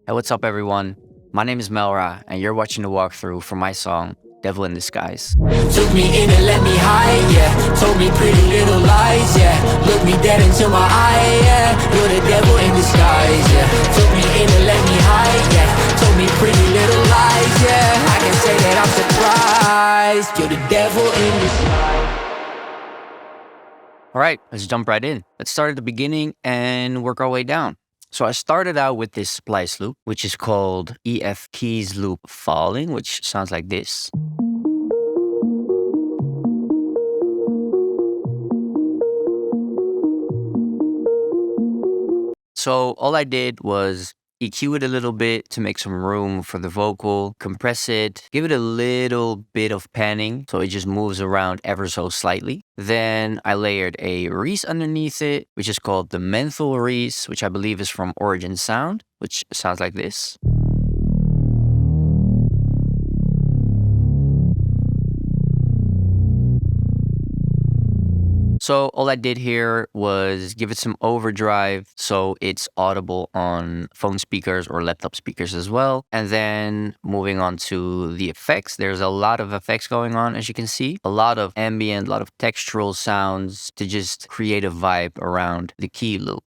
Hey, what's up, everyone? My name is MELRAAH, and you're watching the walkthrough for my song, Devil in Disguise. Took me in and let me hide, yeah. Told me pretty little lies, yeah. Looked me dead into my eye, yeah. You're the devil in disguise, yeah. Took me in and let me hide, yeah. Told me pretty little lies, yeah. I can say that I'm surprised. You're the devil in disguise. All right, let's jump right in. Let's start at the beginning and work our way down. So I started out with this splice loop, which is called EF keys loop falling, which sounds like this. So all I did was EQ it a little bit to make some room for the vocal, compress it, give it a little bit of panning so it just moves around ever so slightly. Then I layered a Reese underneath it, which is called the Menthol Reese, which I believe is from Origin Sound, which sounds like this. So all I did here was give it some overdrive so it's audible on phone speakers or laptop speakers as well. And then moving on to the effects, there's a lot of effects going on, as you can see. A lot of ambient, a lot of textural sounds to just create a vibe around the key loop.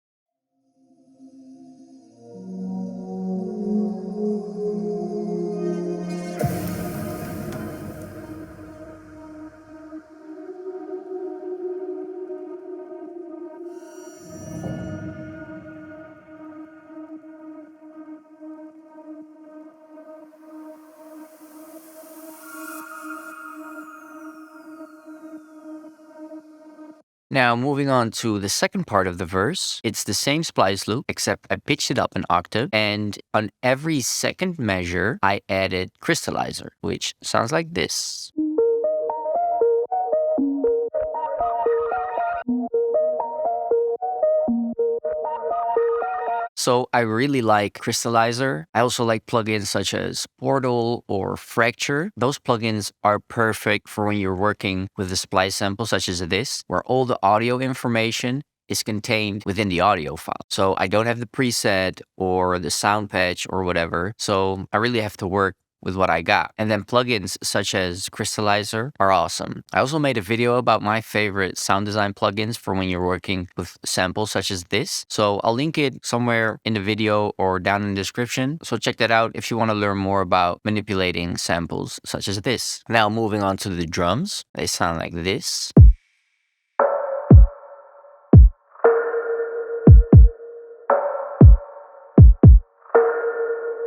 Now, moving on to the second part of the verse, it's the same splice loop, except I pitched it up an octave, and on every second measure, I added crystallizer, which sounds like this. So I really like Crystallizer. I also like plugins such as Portal or Fracture. Those plugins are perfect for when you're working with a splice sample such as this, where all the audio information is contained within the audio file. So I don't have the preset or the sound patch or whatever. So I really have to work with what I got. And then plugins such as Crystallizer are awesome. I also made a video about my favorite sound design plugins for when you're working with samples such as this. So I'll link it somewhere in the video or down in the description. So check that out if you want to learn more about manipulating samples such as this. Now moving on to the drums. They sound like this.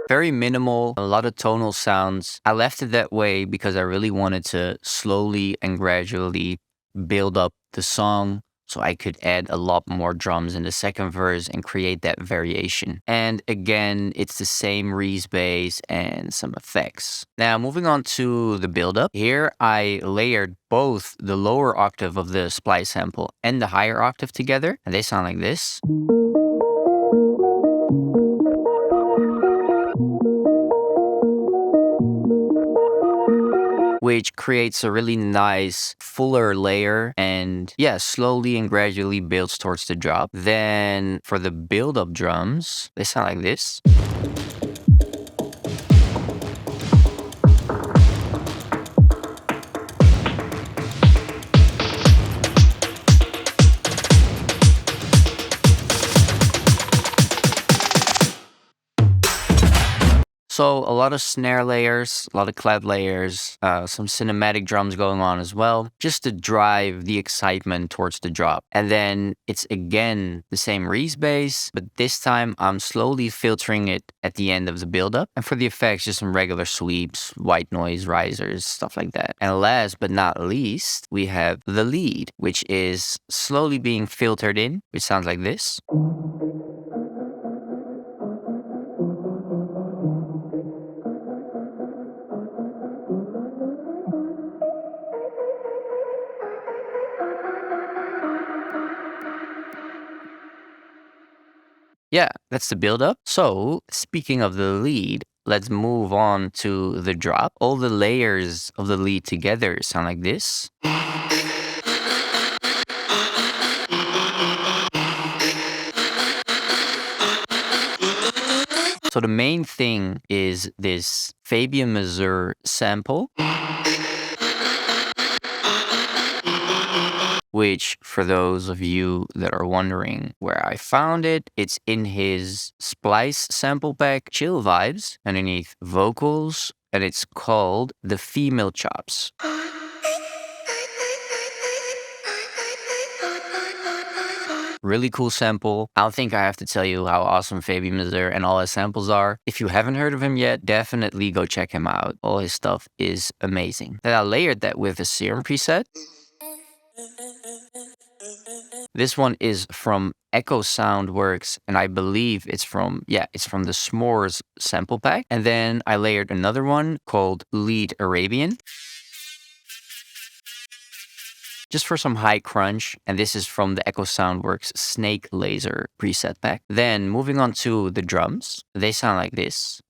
Very minimal, a lot of tonal sounds. I left it that way because I really wanted to slowly and gradually build up the song so I could add a lot more drums in the second verse and create that variation. And again, it's the same Reese bass and some effects. Now, moving on to the build-up. Here, I layered both the lower octave of the splice sample and the higher octave together, and they sound like this. Which creates a really nice fuller layer and yeah, slowly and gradually builds towards the drop. Then for the build-up drums, they sound like this. So a lot of snare layers, a lot of clap layers, some cinematic drums going on as well, just to drive the excitement towards the drop. And then it's again the same Reese bass, but this time I'm slowly filtering it at the end of the buildup. And for the effects, just some regular sweeps, white noise, risers, stuff like that. And last but not least, we have the lead, which is slowly being filtered in, which sounds like this. Yeah, that's the build-up. So, speaking of the lead, let's move on to the drop. All the layers of the lead together sound like this. So the main thing is this Fabian Mazur sample, which for those of you that are wondering where I found it, it's in his Splice sample pack Chill Vibes underneath vocals, and it's called The Female Chops. Really cool sample. I don't think I have to tell you how awesome Fabian Mazur and all his samples are. If you haven't heard of him yet, definitely go check him out. All his stuff is amazing. Then I layered that with a Serum preset. This one is from Echo Soundworks, and I believe it's from the S'mores sample pack. And then I layered another one called Lead Arabian, just for some high crunch, and this is from the Echo Soundworks Snake Laser preset pack. Then moving on to the drums, they sound like this.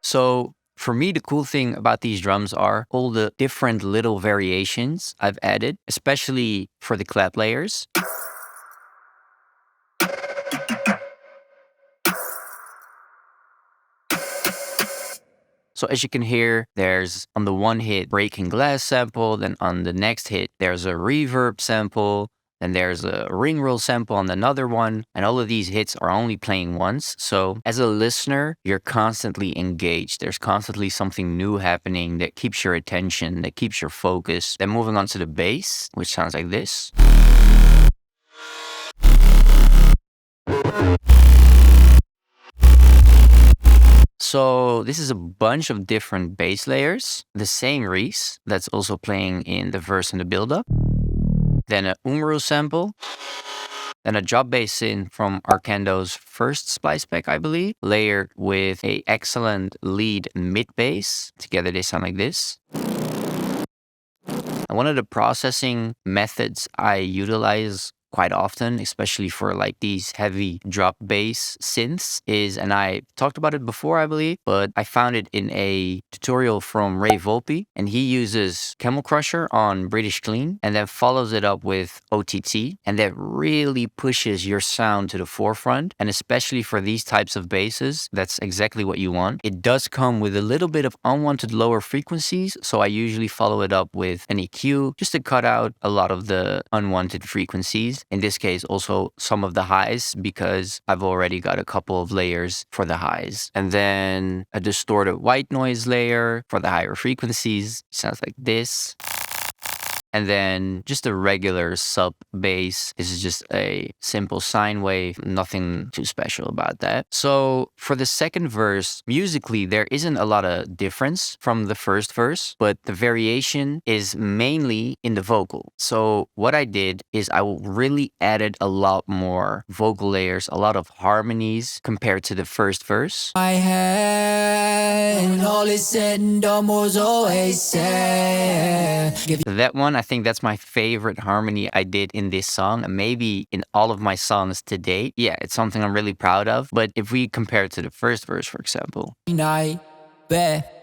So for me, the cool thing about these drums are all the different little variations I've added, especially for the clap layers. So as you can hear, there's on the one hit breaking glass sample, then on the next hit there's a reverb sample, then there's a ring roll sample on another one, and all of these hits are only playing once. So as a listener, you're constantly engaged. There's constantly something new happening that keeps your attention, that keeps your focus. Then moving on to the bass, which sounds like this. So this is a bunch of different bass layers. The same Reese that's also playing in the verse and the build-up. Then a Umru sample. Then a drop bass synth from Arcando's first splice pack, I believe, layered with a excellent lead mid bass. Together they sound like this. And one of the processing methods I utilize quite often, especially for like these heavy drop bass synths, is, and I talked about it before, I believe, but I found it in a tutorial from Ray Volpe, and he uses Camel Crusher on British Clean and then follows it up with OTT, and that really pushes your sound to the forefront. And especially for these types of basses, that's exactly what you want. It does come with a little bit of unwanted lower frequencies, so I usually follow it up with an EQ just to cut out a lot of the unwanted frequencies. In this case, also some of the highs, because I've already got a couple of layers for the highs. And then a distorted white noise layer for the higher frequencies. Sounds like this. And then just a regular sub bass. This is just a simple sine wave, nothing too special about that. So for the second verse, musically, there isn't a lot of difference from the first verse, but the variation is mainly in the vocal. So what I did is I really added a lot more vocal layers, a lot of harmonies compared to the first verse. My head, and all is said and done was always said. That one, I think that's my favorite harmony I did in this song, and maybe in all of my songs to date. Yeah, it's something I'm really proud of. But if we compare it to the first verse, for example. Night, bet.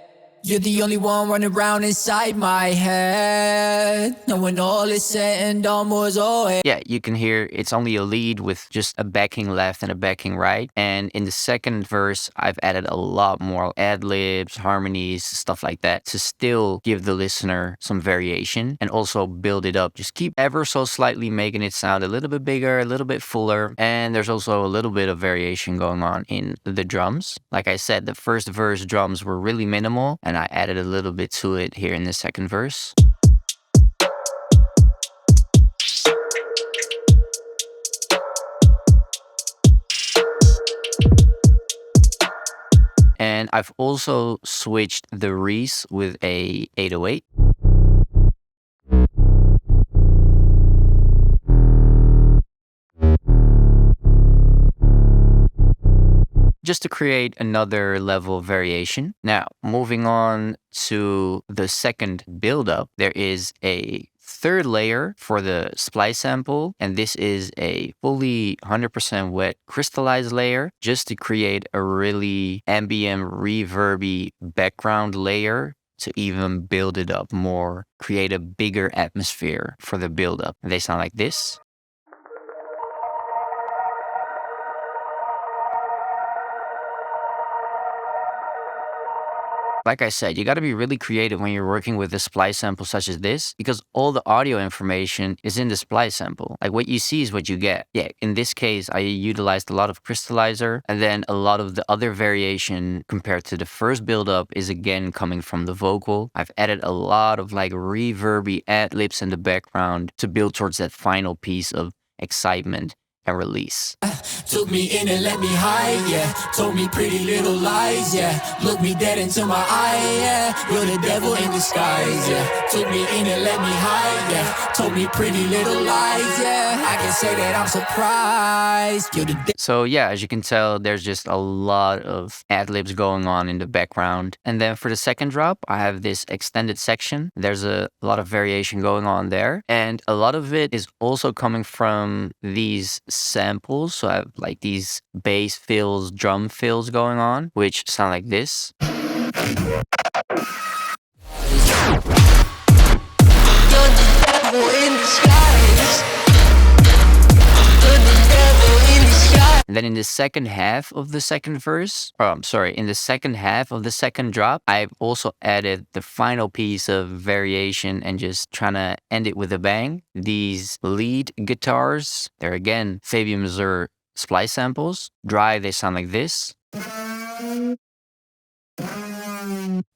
You're the only one running around inside my head. Knowing all is said and done was always. Yeah, you can hear it's only a lead with just a backing left and a backing right. And in the second verse, I've added a lot more ad-libs, harmonies, stuff like that to still give the listener some variation and also build it up. Just keep ever so slightly making it sound a little bit bigger, a little bit fuller. And there's also a little bit of variation going on in the drums. Like I said, the first verse drums were really minimal, and I added a little bit to it here in the second verse. And I've also switched the Reese with a 808. Just to create another level of variation. Now, moving on to the second build-up, there is a third layer for the splice sample, and this is a fully 100% wet crystallized layer just to create a really ambient reverby background layer to even build it up more, create a bigger atmosphere for the build up. They sound like this. Like I said, you got to be really creative when you're working with a splice sample such as this, because all the audio information is in the splice sample. Like what you see is what you get. Yeah, in this case, I utilized a lot of crystallizer, and then a lot of the other variation compared to the first build-up is again coming from the vocal. I've added a lot of like reverby ad-libs in the background to build towards that final piece of excitement and release. Took me in and let me hide, yeah. Told me pretty little lies, yeah. Looked me dead into my eye, yeah. You're the devil in disguise, yeah. Took me in and let me hide, yeah. Told me pretty little lies, yeah. I can say that I'm surprised. You're the So yeah, as you can tell, there's just a lot of ad-libs going on in the background. And then for the second drop, I have this extended section. There's a lot of variation going on there. And a lot of it is also coming from these samples. So I have like these bass fills, drum fills going on, which sound like this. And then in the second half of the second verse, in the second half of the second drop, I've also added the final piece of variation and just trying to end it with a bang. These lead guitars, they're again Fabian Mazur splice samples. Dry, they sound like this.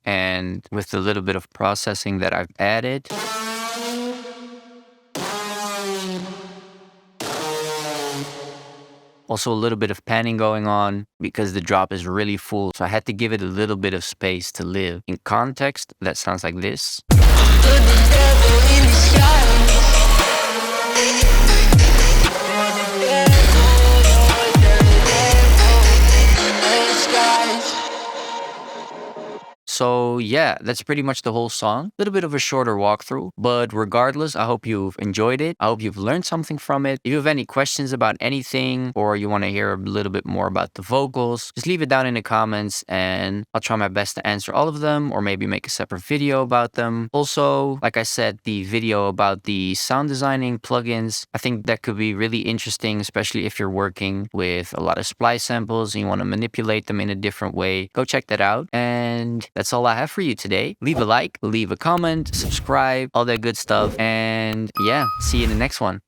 And with a little bit of processing that I've added, also a little bit of panning going on because the drop is really full. So I had to give it a little bit of space to live. In context, that sounds like this. So yeah, that's pretty much the whole song. A little bit of a shorter walkthrough, but regardless, I hope you've enjoyed it. I hope you've learned something from it. If you have any questions about anything or you want to hear a little bit more about the vocals, just leave it down in the comments and I'll try my best to answer all of them or maybe make a separate video about them. Also, like I said, the video about the sound designing plugins, I think that could be really interesting, especially if you're working with a lot of splice samples and you want to manipulate them in a different way. Go check that out. And that's all I have for you today. Leave a like, leave a comment, subscribe, all that good stuff. And yeah, see you in the next one.